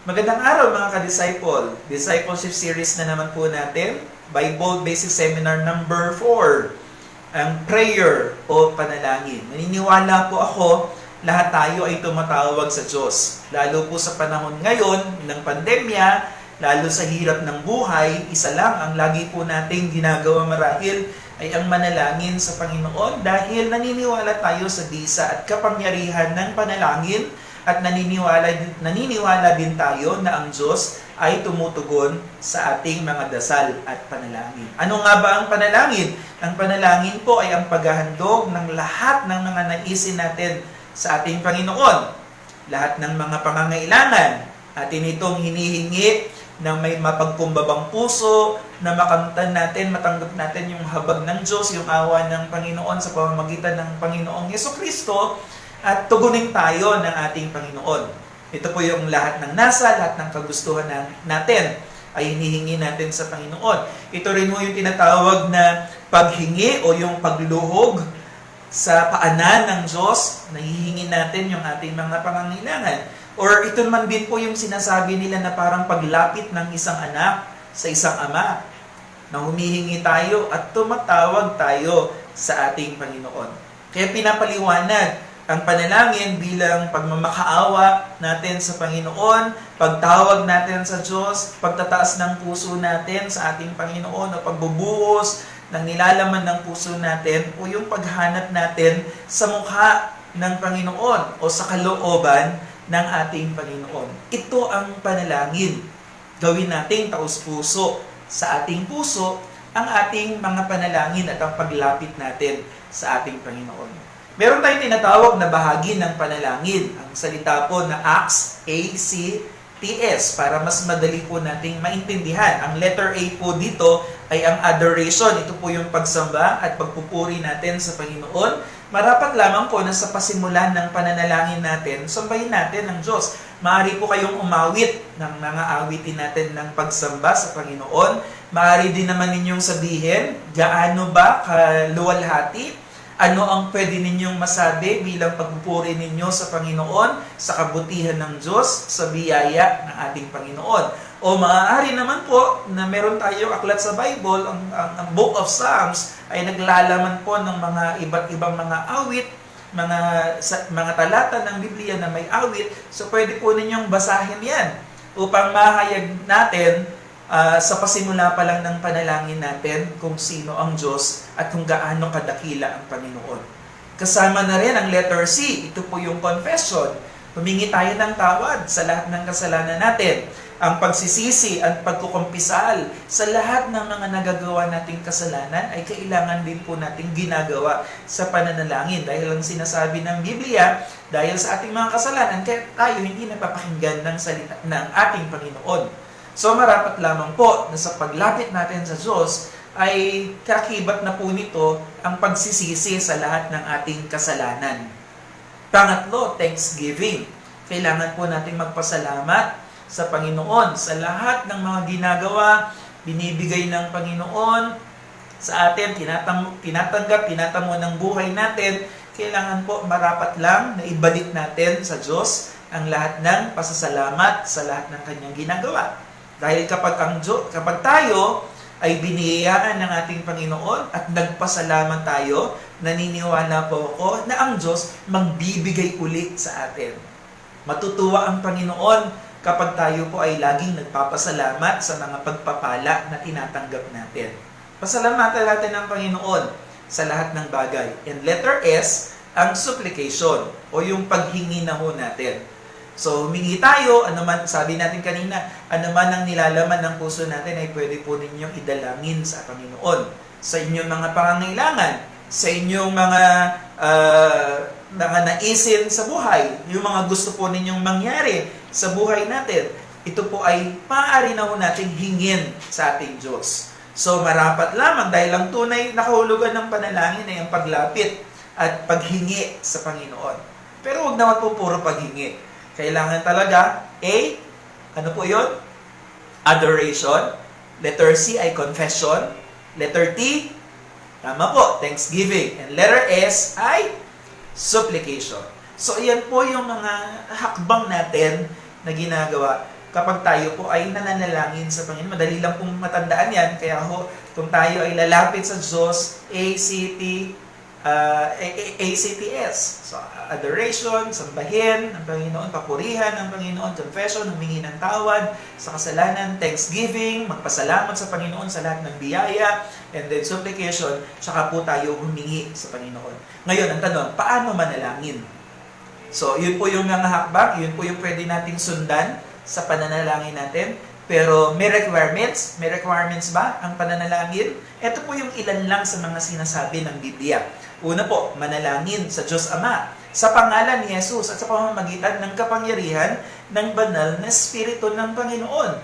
Magandang araw mga ka-disciple. Discipleship series na naman po natin. Bible Basic Seminar number 4. Ang prayer o panalangin. Naniniwala po ako, lahat tayo ay tumatawag sa Diyos. Lalo po sa panahon ngayon ng pandemya, lalo sa hirap ng buhay, isa lang ang lagi po nating ginagawa marahil ay ang manalangin sa Panginoon dahil naniniwala tayo sa bisa at kapangyarihan ng panalangin. At naniniwala din tayo na ang Diyos ay tumutugon sa ating mga dasal at panalangin. Ano nga ba ang panalangin? Ang panalangin po ay ang paghahandog ng lahat ng mga naisin natin sa ating Panginoon. Lahat ng mga pangangailangan atin itong hinihingi na may mapagkumbabang puso, na makamtan natin, matanggap natin yung habag ng Diyos, yung awa ng Panginoon sa pamamagitan ng Panginoong Jesucristo, at tugunin tayo ng ating Panginoon. Ito po yung lahat ng nasa, lahat ng kagustuhan natin ay hinihingi natin sa Panginoon. Ito rin mo yung tinatawag na paghingi o yung pagluhog sa paanan ng Diyos. Nahihingi natin yung ating mga pangangailangan. Or ito man din po yung sinasabi nila na parang paglapit ng isang anak sa isang ama, na humihingi tayo at tumatawag tayo sa ating Panginoon. Kaya pinapaliwanag ang panalangin bilang pagmamakaawa natin sa Panginoon, pagtawag natin sa Diyos, pagtataas ng puso natin sa ating Panginoon, o pagbubuhos ng nilalaman ng puso natin, o yung paghanap natin sa mukha ng Panginoon o sa kalooban ng ating Panginoon. Ito ang panalangin. Gawin nating taos-puso sa ating puso ang ating mga panalangin at ang paglapit natin sa ating Panginoon. Meron tayong tinatawag na bahagi ng panalangin. Ang salita po na Acts, A-C-T-S, para mas madali po nating maintindihan. Ang letter A po dito ay ang adoration. Ito po yung pagsamba at pagpupuri natin sa Panginoon. Marapat lamang po na sa pasimulan ng pananalangin natin, sambahin natin ang Diyos. Maaari po kayong umawit ng mga awitin natin ng pagsamba sa Panginoon. Maaari din naman ninyong sabihin, gaano ba kaluwalhati? Ano ang pwede ninyong masabi bilang pagpupuri ninyo sa Panginoon, sa kabutihan ng Diyos, sa biyaya ng ating Panginoon? O maaari naman po na meron tayong aklat sa Bible, ang Book of Psalms ay naglalaman po ng mga iba't ibang mga awit, mga talata ng Biblia na may awit. So pwede po ninyong basahin yan upang mahayag natin sa pasimula pa lang ng panalangin natin kung sino ang Diyos at kung gaano kadakila ang Panginoon. Kasama na rin ang letter C. Ito po yung confession. Humingi tayo ng tawad sa lahat ng kasalanan natin. Ang pagsisisi at pagkukumpisal sa lahat ng mga nagagawa nating kasalanan ay kailangan din po nating ginagawa sa pananalangin. Dahil ang sinasabi ng Biblia, dahil sa ating mga kasalanan, kaya tayo hindi napapakinggan ng salita ng ating Panginoon. So marapat lamang po na sa paglapit natin sa Diyos ay kakibat na po nito ang pagsisisi sa lahat ng ating kasalanan. Pangatlo, thanksgiving. Kailangan po natin magpasalamat sa Panginoon sa lahat ng mga ginagawa, binibigay ng Panginoon sa atin, tinatanggap, tinatamo ng buhay natin. Kailangan po marapat lang na ibalik natin sa Diyos ang lahat ng pasasalamat sa lahat ng kanyang ginagawa. Dahil kapag tayo ay biniyayaan ng ating Panginoon at nagpasalamat tayo, naniniwala po ako na ang Diyos magbibigay uli sa atin. Matutuwa ang Panginoon kapag tayo po ay laging nagpapasalamat sa mga pagpapala na tinatanggap natin. Pasalamatan natin ang Panginoon sa lahat ng bagay. And letter S, ang supplication o yung paghingi na ho natin. So, humingi tayo, sabi natin kanina, anuman ang nilalaman ng puso natin ay pwede po ninyong idalangin sa Panginoon. Sa inyong mga pangangailangan, sa inyong mga naisin sa buhay, yung mga gusto po ninyong mangyari sa buhay natin, ito po ay maaari na po natin hingin sa ating Diyos. So, marapat lamang dahil ang tunay na kahulugan ng panalangin ay ang paglapit at paghingi sa Panginoon. Pero huwag naman po puro paghingi. Kailangan talaga, A, ano po yun? Adoration. Letter C ay confession. Letter T, tama po, thanksgiving. And letter S ay supplication. So, iyan po yung mga hakbang natin na ginagawa kapag tayo po ay nananalangin sa Panginoon. Madali lang pong matandaan yan. Kaya ho, kung tayo ay lalapit sa Diyos, ACTS. So, adoration, sambahin ang Panginoon, papurihan ang Panginoon, confession, humingi ng tawad sa kasalanan, thanksgiving, magpasalamat sa Panginoon sa lahat ng biyaya, and then supplication, saka po tayo humingi sa Panginoon. Ngayon, ang tanong, paano manalangin? So, yun po yung mga hakbang, yun po yung pwede nating sundan sa pananalangin natin. Pero may requirements? May requirements ba ang pananalangin? Ito po yung ilan lang sa mga sinasabi ng Biblia. Una po, manalangin sa Diyos Ama, sa pangalan ni Jesus at sa pamamagitan ng kapangyarihan ng banal na Espiritu ng Panginoon.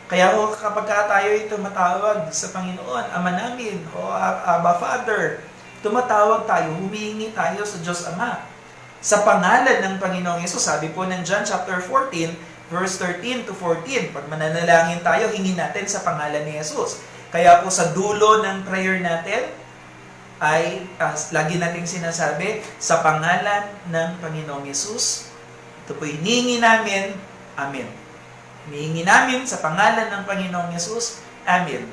Kaya kapag tayo ay tumatawag sa Panginoon, Ama namin, o Abba Father, tumatawag tayo, humihingi tayo sa Diyos Ama. Sa pangalan ng Panginoong Jesus, sabi po ng John chapter 14, verse 13 to 14, pag mananalangin tayo, hingin natin sa pangalan ni Jesus. Kaya po sa dulo ng prayer natin, ay lagi nating sinasabi, sa pangalan ng Panginoong Jesus, ito po hinihingi namin, Amen. Hinihingi namin sa pangalan ng Panginoong Jesus, Amen.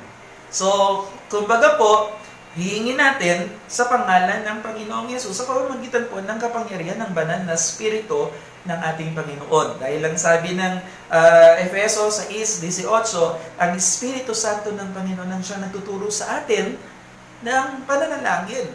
So, kumbaga po, hihingi natin sa pangalan ng Panginoong Yesus sa pamamagitan po ng kapangyarihan ng banal na Espiritu ng ating Panginoon. Dahil lang sabi ng Efeso 6:18, ang Espiritu Santo ng Panginoon ang siya nagtuturo sa atin ng pananalangin.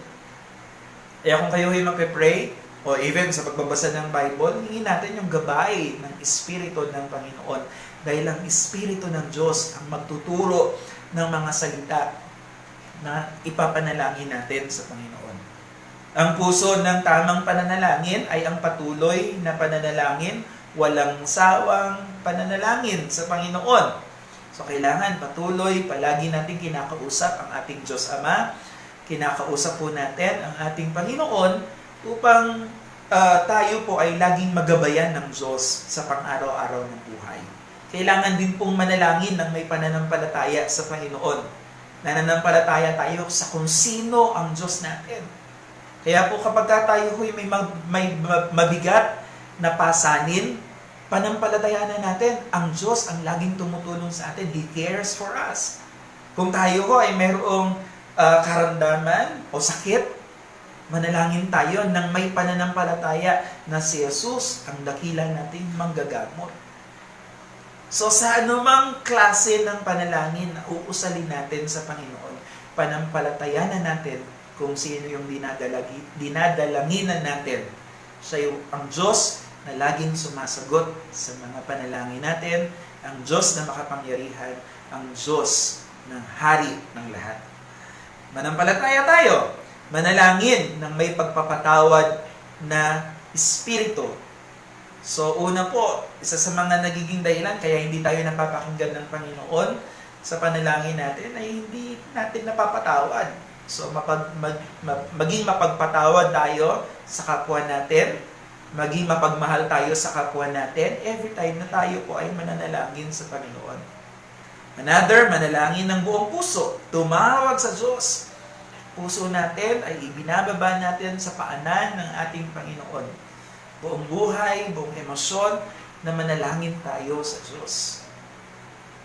Kaya kung kayo ay magpe-pray, o even sa pagbabasa ng Bible, hingin natin yung gabay ng Espiritu ng Panginoon. Dahil ang Espiritu ng Diyos ang magtuturo ng mga salita na ipapanalangin natin sa Panginoon. Ang puso ng tamang pananalangin ay ang patuloy na pananalangin, walang sawang pananalangin sa Panginoon. So kailangan patuloy, palagi natin kinakausap ang ating Diyos Ama, kinakausap po natin ang ating Panginoon upang tayo po ay laging magabayan ng Diyos sa pang-araw-araw ng buhay. Kailangan din pong manalangin ng may pananampalataya sa Panginoon. Nananampalataya tayo sa kung sino ang Diyos natin. Kaya po kapag tayo may mabigat na pasanin, panampalatayanan natin, ang Diyos ang laging tumutulong sa atin. He cares for us. Kung tayo ay mayroong karamdaman o sakit, manalangin tayo ng may pananampalataya na si Jesus ang dakila nating manggagamot. So sa anumang klase ng panalangin na uusalin natin sa Panginoon, panampalatayanan natin kung sino yung dinadalanginan natin. Siya yung ang Diyos na laging sumasagot sa mga panalangin natin, ang Diyos na makapangyarihan, ang Diyos ng hari ng lahat. Manampalataya tayo, manalangin ng may pagpapatawad na Espiritu. So, una po, isa sa mga nagiging dahilan kaya hindi tayo napapakinggan ng Panginoon sa panalangin natin ay hindi natin napapatawad. So, maging mapagpatawad tayo sa kapwa natin, maging mapagmahal tayo sa kapwa natin every time na tayo po ay mananalangin sa Panginoon. Another, manalangin ng buong puso, tumawag sa Diyos. Puso natin ay ibinababa natin sa paanan ng ating Panginoon. Buong buhay, buong emosyon, na manalangin tayo sa Diyos.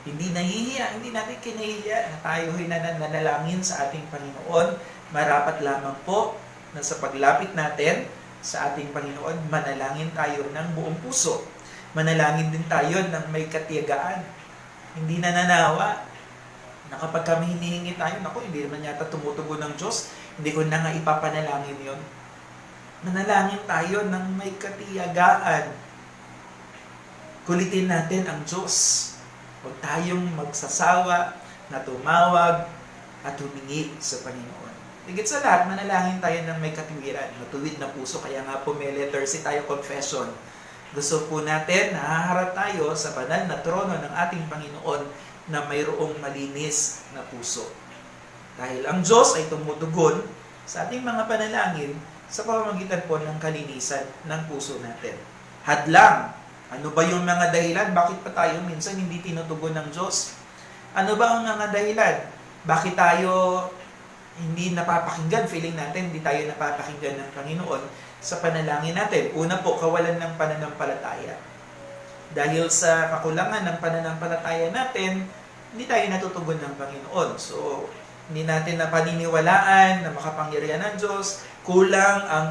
Hindi nahihiya, hindi natin kinahihiya na tayo ay nanalangin sa ating Panginoon. Marapat lamang po na sa paglapit natin sa ating Panginoon, manalangin tayo ng buong puso. Manalangin din tayo ng may katiyagaan. Hindi nananawa na kapag kami hinihingi tayo, naku, hindi naman yata tumutugon ng Diyos, hindi ko na nga ipapanalangin yon. Manalangin tayo ng may katiyagaan. Kulitin natin ang Diyos. Huwag tayong magsasawa na tumawag at humingi sa Panginoon. Higit sa lahat, manalangin tayo ng may katiwiran, matuwid na puso. Kaya nga po may letter C tayo, confession. Gusto po natin, nahaharap tayo sa banal na trono ng ating Panginoon na mayroong malinis na puso. Dahil ang Diyos ay tumutugon sa ating mga panalangin sa pamamagitan po ng kalinisan ng puso natin. Hadlang. Ano ba yung mga dahilan? Bakit pa tayo minsan hindi tinutugon ng Diyos? Ano ba ang mga dahilan? Bakit tayo hindi napapakinggan? Feeling natin hindi tayo napapakinggan ng Panginoon sa panalangin natin. Una po, kawalan ng pananampalataya. dahil sa kakulangan ng pananampalataya natin, hindi tayo natutugon ng Panginoon. So, hindi natin na paniniwalaan na makapangyarihan ng Diyos, kulang ang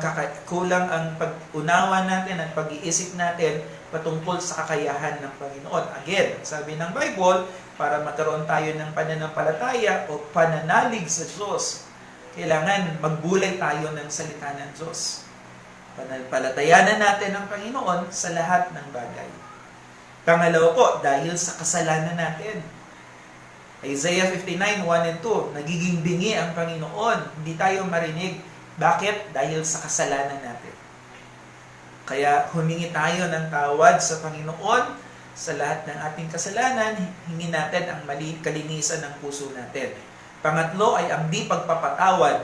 pag-unawa natin at pag-iisip natin patungkol sa kakayahan ng Panginoon. Again, sabi ng Bible, para magkaroon tayo ng pananampalataya o pananalig sa Diyos, kailangan magbulay tayo ng salita ng Diyos. Pananampalatayanan natin ang Panginoon sa lahat ng bagay. Pangalawa po, dahil sa kasalanan natin. Isaiah 59, 1 and 2, nagiging bingi ang Panginoon. Hindi tayo marinig. Bakit? Dahil sa kasalanan natin. Kaya humingi tayo ng tawad sa Panginoon sa lahat ng ating kasalanan. Hingi natin ang kalinisan ng puso natin. Pangatlo ay ang di pagpapatawad.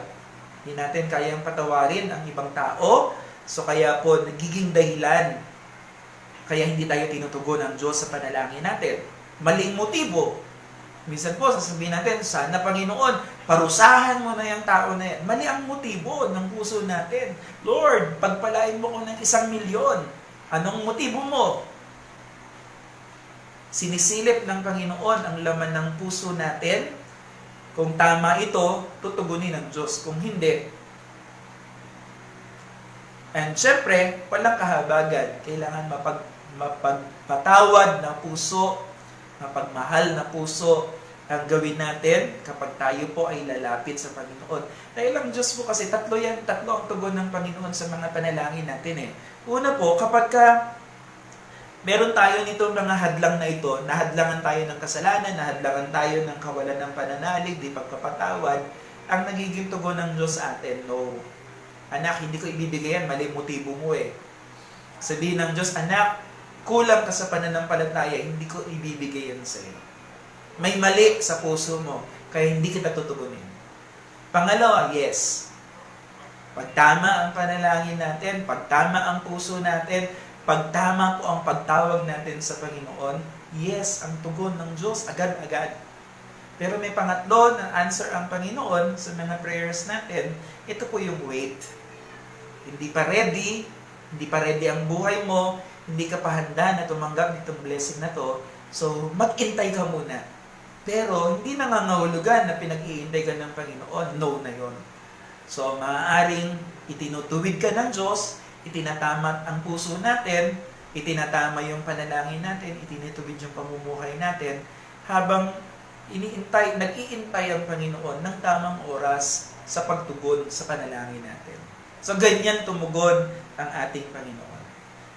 Hindi natin kayang patawarin ang ibang tao. So kaya po nagiging dahilan kaya hindi tayo tinutugon ng Diyos sa panalangin natin. Maling motibo. Minsan po sasabihin natin, sana Panginoon, parusahan mo na yung tao na yan. Mali ang motibo ng puso natin. Lord, pagpalain mo ko ng 1,000,000. Anong motibo mo? Sinisilip ng Panginoon ang laman ng puso natin. Kung tama ito, tutugunin ng Diyos. Kung hindi, and syempre, walang kahabagan. Kailangan mapagpatawad na puso, mapagmahal na puso ang gawin natin kapag tayo po ay lalapit sa Panginoon. Dahil ang Diyos po kasi, tatlo ang tugon ng Panginoon sa mga panalangin natin. Una po, kapag meron tayo nitong mga hadlang na ito, nahadlangan tayo ng kasalanan, nahadlangan tayo ng kawalan ng pananalig, di pagpapatawad, ang nagiging tugon ng Diyos sa atin, no. Anak, hindi ko ibibigay yan, mali motibo mo Sabihin ng Diyos, anak, kulang ka sa pananampalataya, hindi ko ibibigay yan sa iyo. May mali sa puso mo, kaya hindi kita tutugunin. Pangalawa, yes. Pag tama ang panalangin natin, pag tama ang puso natin, pag tama po ang pagtawag natin sa Panginoon, yes, ang tugon ng Diyos, agad-agad. Pero may pangatlo na answer ang Panginoon sa mga prayers natin, ito po yung wait. Hindi pa ready ang buhay mo, hindi ka pa handa na tumanggap nitong blessing na to, so mag-intay ka muna. Pero hindi nangangahulugan na pinag-iintay ka ng Panginoon, no na yon. So maaaring itinutuwid ka ng Diyos, itinatama ang puso natin, itinatama yung panalangin natin, itinutuwid yung pamumuhay natin, habang nag-iintay ang Panginoon ng tamang oras sa pagtugon sa panalangin natin. So ganyan tumugon ang ating Panginoon.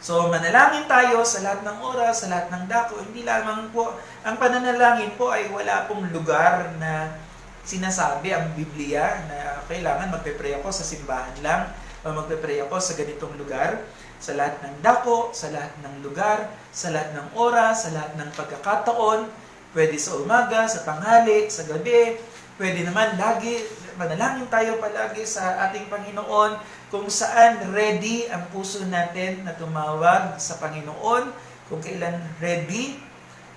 So manalangin tayo sa lahat ng oras, sa lahat ng dako. Hindi lamang po, ang pananalangin po ay wala pong lugar na sinasabi ang Biblia na kailangan magpe-pray ako sa simbahan lang o magpe-pray ako sa ganitong lugar. Sa lahat ng dako, sa lahat ng lugar, sa lahat ng oras, sa lahat ng pagkakataon. Pwede sa umaga, sa tanghali, sa gabi. Pwede naman lagi, manalangin tayo palagi sa ating Panginoon kung saan ready ang puso natin na tumawag sa Panginoon, kung kailan ready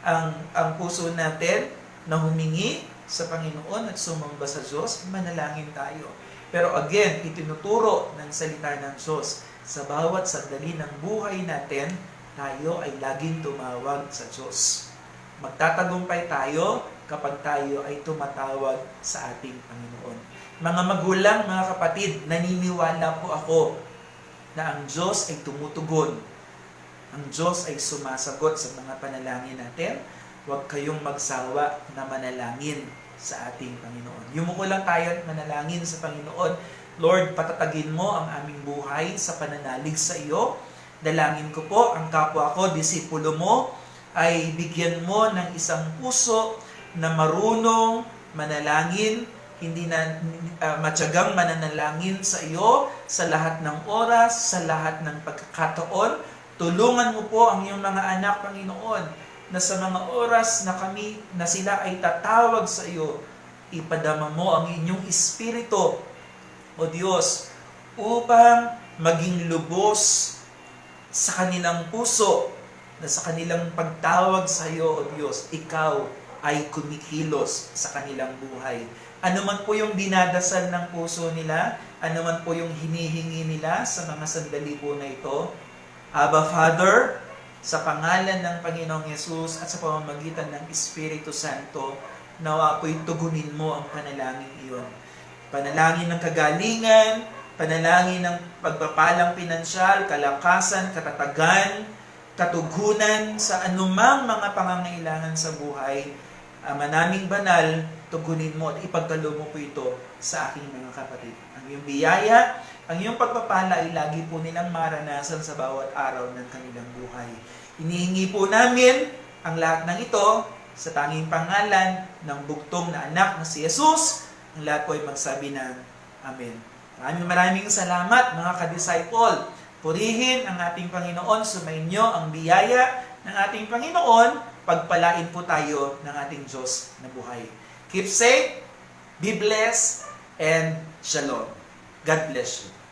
ang puso natin na humingi sa Panginoon at sumamba sa Diyos, manalangin tayo. Pero again, itinuturo ng salita ng Diyos, sa bawat sandali ng buhay natin, tayo ay laging tumawag sa Diyos. Magtatagumpay tayo kapag tayo ay tumatawag sa ating Panginoon. Mga magulang, mga kapatid, naniniwala po ako na ang Diyos ay tumutugon. Ang Diyos ay sumasagot sa mga panalangin natin. Huwag kayong magsawa na manalangin sa ating Panginoon. Yumuko lang tayo at manalangin sa Panginoon. Lord, patatagin mo ang aming buhay sa pananalig sa iyo. Dalangin ko po ang kapwa ko, disipulo mo, ay bigyan mo ng isang puso na marunong manalangin, hindi na matyagang mananalangin sa iyo sa lahat ng oras, sa lahat ng pagkakataon. Tulungan mo po ang iyong mga anak, Panginoon, na sa mga oras na na sila ay tatawag sa iyo, ipadama mo ang inyong espiritu, O Diyos, upang maging lubos sa kanilang puso, na sa kanilang pagtawag sa iyo, O Diyos, ikaw ay kumikilos sa kanilang buhay. Ano man po yung dinadasal ng puso nila, ano man po yung hinihingi nila sa mga sandali po na ito, Abba Father, sa pangalan ng Panginoong Yesus at sa pamamagitan ng Espiritu Santo, nawa po'y tugunin mo ang panalangin iyon. Panalangin ng kagalingan, panalangin ng pagpapalang pinansyal, kalakasan, katatagan, katugunan sa anumang mga pangangailangan sa buhay. Ama naming banal, tugunin mo at ipagkaloob mo po ito sa aking mga kapatid. Ang iyong biyaya, ang iyong pagpapala ay lagi po nilang maranasan sa bawat araw ng kanilang buhay. Inihingi po namin ang lahat ng ito sa tanging pangalan ng bugtong na anak na si Jesus. Ang lahat po ay magsabi ng Amen. Maraming salamat mga ka-disciple. Purihin ang ating Panginoon, sumainyo ang biyaya ng ating Panginoon, pagpalain po tayo ng ating Diyos na buhay. Keep safe, be blessed, and shalom. God bless you.